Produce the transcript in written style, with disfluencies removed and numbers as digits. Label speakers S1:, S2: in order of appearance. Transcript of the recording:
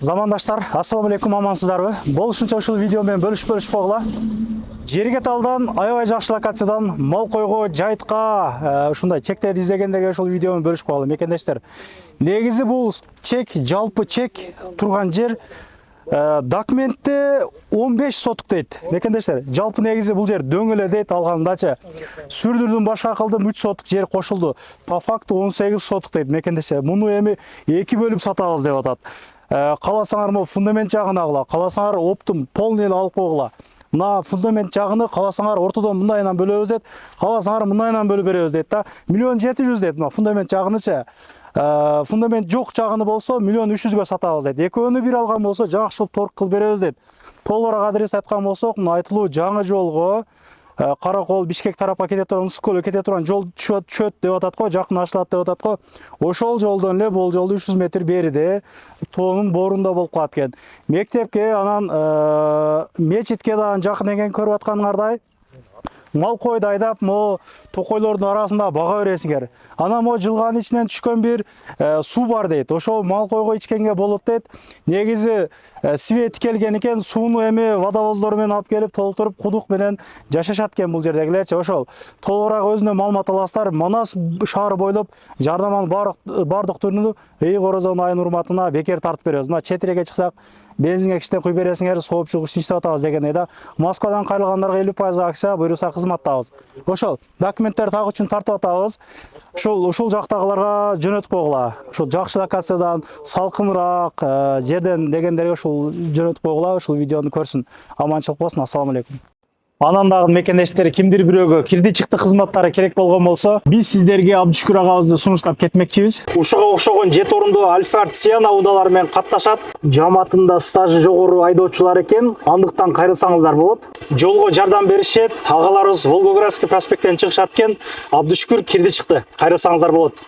S1: Замандаштар, ассаламу алейкум, амансыздарбы? Болушунча ушул видео менен бөлүшүп койгула. Жерге талдан, аябай жакшы локациядан мал койго, жайтка, ушундай чектерди издегендерге ушул видеону бөлүшүп койгула. Мекендештер, негизи бул чек, жалпы чек турган жер документте 15 сотук дейт. Мекендештер, жалпы негизи бул жер дөң эле дейт, алгандача сүрдүрдүм, башка кылдым, 3 сотук жер кошулду. По факту 18 сотук дейт. Мекендештер, муну эми 2 бөлүп сатабыз деп атат. Каласаңар мо фундамент жагын агыла, каласаңар оптум полный эле алып койгула. Мына фундамент жагыны каласаңар ортодон мындайынан бөлөбүз дейт, каласаңар мындайынан бөлүп беребиз дейт да. 1 700 000 дейт мына фундамент жагынычы. Фундамент жок жагыны болсо 1 300 000 сатабыз дейт. Экөөнү бир алган болсо жакшылап торг кылып беребиз дейт. Толугураак адрес айткан болсок, мына айтылуу жаңы жолго Каракол, Бишкек тарапка кете турган, Ысык-Көлгө кете турган жол түшөт деп атат го, жакын ачылат деп атат го. Ошол жолдон эле бул жолду 300 метр бериде тоонун борунда болуп калат экен. Мектепке, анан мечитке дагы жакын экен көрүп атканыңардай. Мал койду айдап, мо токойлордун арасында бага бересиңер. Анан мо жылганын ичинен түшкөн бир суу бар дейт. Ошол мал койго ичкенге болот дейт. Негизи свет келген экен, сууну эми водовоздор менен алып келип толтуруп кудук менен жашашат экен бул жердегилерчи. Ошол толугураак өзүнө маалымат аласыздар. Манас шаары бойлоп жардаманын бардык түрүнү Эй Корозон айын урматына бекер тартып беребиз. Мына четиреге чыксак, бензинге кичине куй бересиңер, соопчулук ишин иштеп атабыз дегендей да. Москвадан кайрылгандарга 50% акция, буюрса кызматтабыз. Ошол документтер так үчүн тартып атабыз. Ушул жактагыларга жөнөтүп койгула. Ушул жакшы локациядан, салкыныраак жерден дегендерге ушул жөнөтүп койгула. Ушул видеону көрсүн. Аманчылык болсун. Ассаламу алейкум. Анан дагы мекендештер, кимдир бирөөгө кирди чыкты кызматтары керек болгон болсо, биз сиздерге Абдышүкүр агабызды сунуштап кетмекчибиз. Ушуга окшогон 7 орундуу Альфард Сиана удалары менен катташат. Жамаатында стажы жогору айдоочулар экен. Андыктан кайрылсаңыздар болот. Жолго жардам беришет. Агаларыбыз Волгоградский проспекттен чыгышат экен. Абдышүкүр кирди чыкты. Кайрылсаңыздар болот.